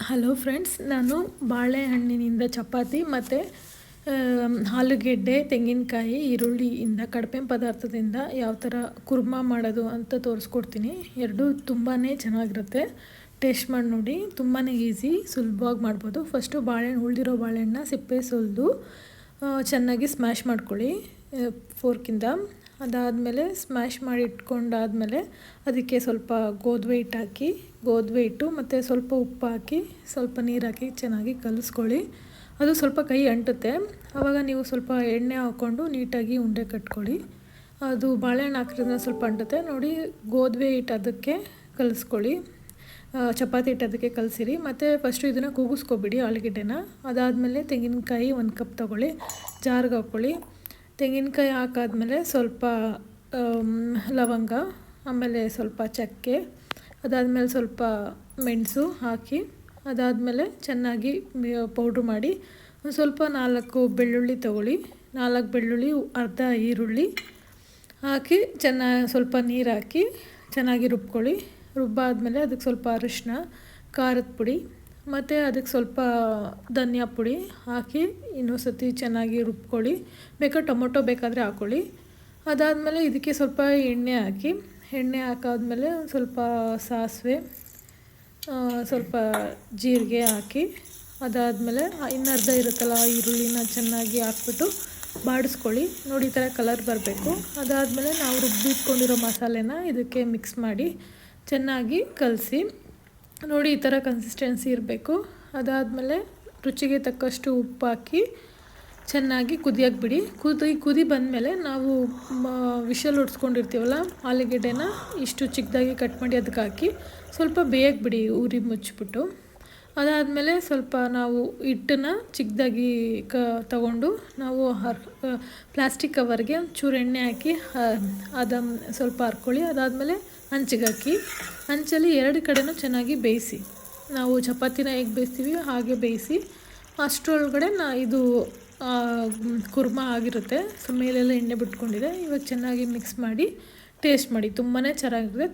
Hello friends, ನಾನು ಬಾಳೆಹಣ್ಣಿನಿಂದ ಚಪಾತಿ ಮತ್ತು ಆಲೂಗೆಡ್ಡೆ, ತೆಂಗಿನಕಾಯಿ, ಈರುಳ್ಳಿಯಿಂದ ಕಡಿಮೆ ಪದಾರ್ಥದಿಂದ ಯಾವ ಥರ ಕುರ್ಮಾ ಮಾಡೋದು ಅಂತ ತೋರಿಸ್ಕೊಡ್ತೀನಿ. ಎರಡೂ ತುಂಬಾ ಚೆನ್ನಾಗಿರುತ್ತೆ. ಟೇಸ್ಟ್ ಮಾಡಿ ನೋಡಿ. ತುಂಬಾ ಈಸಿ, ಸುಲಭವಾಗಿ ಮಾಡ್ಬೋದು. ಫಸ್ಟು ಉಳಿದಿರೋ ಬಾಳೆಹಣ್ಣನ್ನ ಸಿಪ್ಪೆ ಸುಲಿದು ಚೆನ್ನಾಗಿ ಸ್ಮ್ಯಾಶ್ ಮಾಡ್ಕೊಳ್ಳಿ ಫೋರ್ಕಿಂದ. ಅದಾದಮೇಲೆ ಸ್ಮ್ಯಾಶ್ ಮಾಡಿ ಇಟ್ಕೊಂಡಾದಮೇಲೆ ಅದಕ್ಕೆ ಸ್ವಲ್ಪ ಗೋಧಿ ಹಿಟ್ಟು ಮತ್ತು ಸ್ವಲ್ಪ ಉಪ್ಪು ಹಾಕಿ ಸ್ವಲ್ಪ ನೀರು ಹಾಕಿ ಚೆನ್ನಾಗಿ ಕಲಿಸ್ಕೊಳ್ಳಿ. ಅದು ಸ್ವಲ್ಪ ಕೈ ಅಂಟುತ್ತೆ. ಆವಾಗ ನೀವು ಸ್ವಲ್ಪ ಎಣ್ಣೆ ಹಾಕ್ಕೊಂಡು ನೀಟಾಗಿ ಉಂಡೆ ಕಟ್ಕೊಳ್ಳಿ. ಅದು ಬಾಳೆಹಣ್ಣು ಹಾಕಿರೋದ್ರಿಂದ ಸ್ವಲ್ಪ ಅಂಟುತ್ತೆ ನೋಡಿ. ಗೋಧಿ ಹಿಟ್ಟು ಅದಕ್ಕೆ ಕಲಿಸ್ಕೊಳ್ಳಿ, ಚಪಾತಿ ಹಿಟ್ಟು ಅದಕ್ಕೆ ಕಲಸಿರಿ. ಮತ್ತು ಫಸ್ಟು ಇದನ್ನು ಕೂಗಿಸ್ಕೊಬಿಡಿ ಆಲೂಗೆಡ್ಡೆನ. ಅದಾದಮೇಲೆ ತೆಂಗಿನಕಾಯಿ 1 ಕಪ್ ತೊಗೊಳ್ಳಿ, ಜಾರ್ಗೆ ಹಾಕ್ಕೊಳ್ಳಿ. ತೆಂಗಿನಕಾಯಿ ಹಾಕಾದ್ಮೇಲೆ ಸ್ವಲ್ಪ ಲವಂಗ, ಆಮೇಲೆ ಸ್ವಲ್ಪ ಚಕ್ಕೆ, ಅದಾದಮೇಲೆ ಸ್ವಲ್ಪ ಮೆಣಸು ಹಾಕಿ ಅದಾದಮೇಲೆ ಚೆನ್ನಾಗಿ ಪೌಡ್ರ್ ಮಾಡಿ ಸ್ವಲ್ಪ 4 ಬೆಳ್ಳುಳ್ಳಿ ತೊಗೊಳ್ಳಿ. 4 ಬೆಳ್ಳುಳ್ಳಿ, ಅರ್ಧ ಈರುಳ್ಳಿ ಹಾಕಿ ಸ್ವಲ್ಪ ನೀರು ಹಾಕಿ ಚೆನ್ನಾಗಿ ರುಬ್ಕೊಳ್ಳಿ. ರುಬ್ಬಾದ್ಮೇಲೆ ಅದಕ್ಕೆ ಸ್ವಲ್ಪ ಅರಿಶಿನ, ಖಾರದ ಪುಡಿ ಮತ್ತು ಅದಕ್ಕೆ ಸ್ವಲ್ಪ ಧನಿಯಾ ಪುಡಿ ಹಾಕಿ ಇನ್ನೊಂದು ಸತಿ ಚೆನ್ನಾಗಿ ರುಬ್ಕೊಳ್ಳಿ. ಬೇಕಾದ್ರೆ ಟೊಮೊಟೊ ಬೇಕಾದರೆ ಹಾಕ್ಕೊಳ್ಳಿ. ಅದಾದಮೇಲೆ ಇದಕ್ಕೆ ಸ್ವಲ್ಪ ಎಣ್ಣೆ ಹಾಕಾದ್ಮೇಲೆ ಸ್ವಲ್ಪ ಸಾಸಿವೆ, ಸ್ವಲ್ಪ ಜೀರಿಗೆ ಹಾಕಿ ಅದಾದಮೇಲೆ ಇನ್ನರ್ಧ ಇರುತ್ತಲ್ಲ ಈರುಳ್ಳಿನ ಚೆನ್ನಾಗಿ ಹಾಕ್ಬಿಟ್ಟು ಬಾಡಿಸ್ಕೊಳ್ಳಿ. ನೋಡಿ, ಈ ಥರ ಕಲರ್ ಬರಬೇಕು. ಅದಾದಮೇಲೆ ನಾವು ರುಬ್ಬಿಟ್ಕೊಂಡಿರೋ ಮಸಾಲೆನ ಇದಕ್ಕೆ ಮಿಕ್ಸ್ ಮಾಡಿ ಚೆನ್ನಾಗಿ ಕಲಸಿ. ನೋಡಿ, ಈ ಥರ ಕನ್ಸಿಸ್ಟೆನ್ಸಿ ಇರಬೇಕು. ಅದಾದಮೇಲೆ ರುಚಿಗೆ ತಕ್ಕಷ್ಟು ಉಪ್ಪು ಹಾಕಿ ಚೆನ್ನಾಗಿ ಕುದಿಯೋಕ್ಕೆ ಬಿಡಿ. ಕುದಿ ಬಂದಮೇಲೆ ನಾವು ವಿಷಲ್ ಹೊಡ್ಸ್ಕೊಂಡಿರ್ತೀವಲ್ಲ ಆಲೂಗೆಡ್ಡೆನ ಇಷ್ಟು ಚಿಕ್ಕದಾಗಿ ಕಟ್ ಮಾಡಿ ಅದಕ್ಕೆ ಹಾಕಿ ಸ್ವಲ್ಪ ಬೇಯಕ್ಕೆ ಬಿಡಿ, ಉರಿ ಮುಚ್ಚಿಬಿಟ್ಟು. ಅದಾದಮೇಲೆ ಸ್ವಲ್ಪ ನಾವು ಹಿಟ್ಟನ್ನು ಚಿಕ್ಕದಾಗಿ ತಗೊಂಡು ನಾವು ಪ್ಲಾಸ್ಟಿಕ್ ಕವರ್ಗೆ ಒಂಚೂರು ಎಣ್ಣೆ ಹಾಕಿ ಅದನ್ನು ಸ್ವಲ್ಪ ಹರ್ಕೊಳ್ಳಿ. ಅದಾದಮೇಲೆ ಹಂಚಿಗೆ ಹಾಕಿ ಹಂಚಲ್ಲಿ 2 ಕಡೆನೂ ಚೆನ್ನಾಗಿ ಬೇಯಿಸಿ. ನಾವು ಚಪಾತಿನ ಹೇಗೆ ಬೇಯಿಸ್ತೀವಿ ಹಾಗೆ ಬೇಯಿಸಿ. ಅಷ್ಟರೊಳಗಡೆ ಇದು ಕುರ್ಮಾ ಆಗಿರುತ್ತೆ. ಸೊ ಮೇಲೆಲ್ಲ ಎಣ್ಣೆ ಬಿಟ್ಕೊಂಡಿದೆ. ಇವಾಗ ಚೆನ್ನಾಗಿ ಮಿಕ್ಸ್ ಮಾಡಿ ಟೇಸ್ಟ್ ಮಾಡಿ. ತುಂಬಾ ಚೆನ್ನಾಗಿರುತ್ತೆ.